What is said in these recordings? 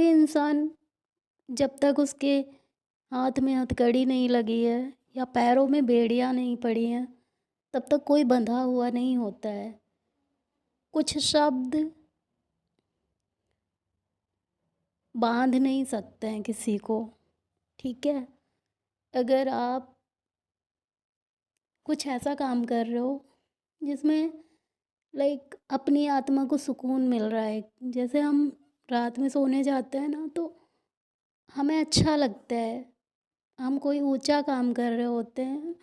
भी इंसान जब तक उसके हाथ में हथकड़ी नहीं लगी है या पैरों में बेड़ियां नहीं पड़ी हैं, तब तक कोई बंधा हुआ नहीं होता है। कुछ शब्द बांध नहीं सकते हैं किसी को। ठीक है, अगर आप कुछ ऐसा काम कर रहे हो जिसमें लाइक अपनी आत्मा को सुकून मिल रहा है, जैसे हम रात में सोने जाते हैं ना, तो हमें अच्छा लगता है। हम कोई ऊंचा काम कर रहे होते हैं,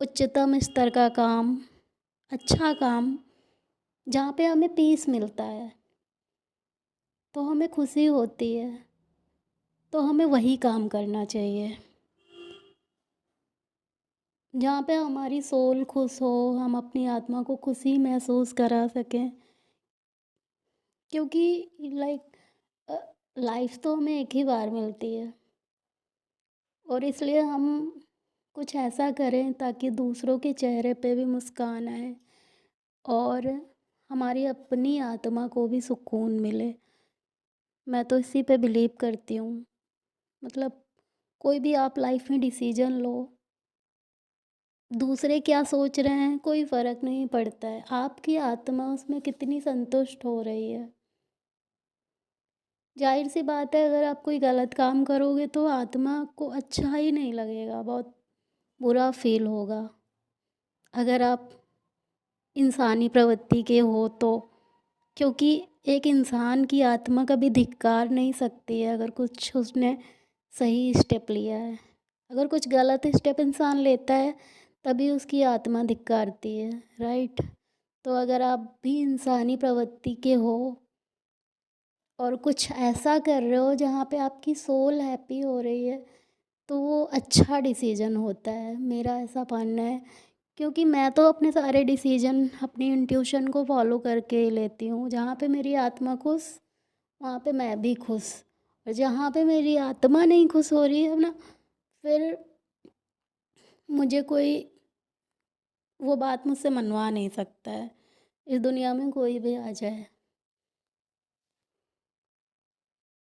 उच्चतम स्तर का काम, अच्छा काम, जहाँ पे हमें पीस मिलता है, तो हमें खुशी होती है, तो हमें वही काम करना चाहिए। जहाँ पे हमारी सोल खुश हो, हम अपनी आत्मा को खुशी महसूस करा सकें। क्योंकि लाइक लाइफ तो हमें एक ही बार मिलती है, और इसलिए हम कुछ ऐसा करें ताकि दूसरों के चेहरे पे भी मुस्कान आए और हमारी अपनी आत्मा को भी सुकून मिले। मैं तो इसी पे बिलीव करती हूँ। मतलब कोई भी आप लाइफ में डिसीजन लो, दूसरे क्या सोच रहे हैं कोई फ़र्क नहीं पड़ता है, आपकी आत्मा उसमें कितनी संतुष्ट हो रही है। जाहिर सी बात है, अगर आप कोई गलत काम करोगे तो आत्मा को अच्छा ही नहीं लगेगा, बहुत बुरा फील होगा। अगर आप इंसानी प्रवृत्ति के हो तो, क्योंकि एक इंसान की आत्मा कभी धिक्कार नहीं सकती है अगर कुछ उसने सही स्टेप लिया है। अगर कुछ गलत स्टेप इंसान लेता है तभी उसकी आत्मा धिक्कारती है, राइट। तो अगर आप भी इंसानी प्रवृत्ति के हो और कुछ ऐसा कर रहे हो जहाँ पे आपकी सोल हैप्पी हो रही है, तो वो अच्छा डिसीजन होता है, मेरा ऐसा मानना है। क्योंकि मैं तो अपने सारे डिसीजन अपनी इंट्यूशन को फॉलो करके ही लेती हूँ। जहाँ पे मेरी आत्मा खुश, वहाँ पे मैं भी खुश। और जहाँ पे मेरी आत्मा नहीं खुश हो रही है ना, फिर मुझे कोई वो बात मुझसे मनवा नहीं सकता है, इस दुनिया में कोई भी आ जाए।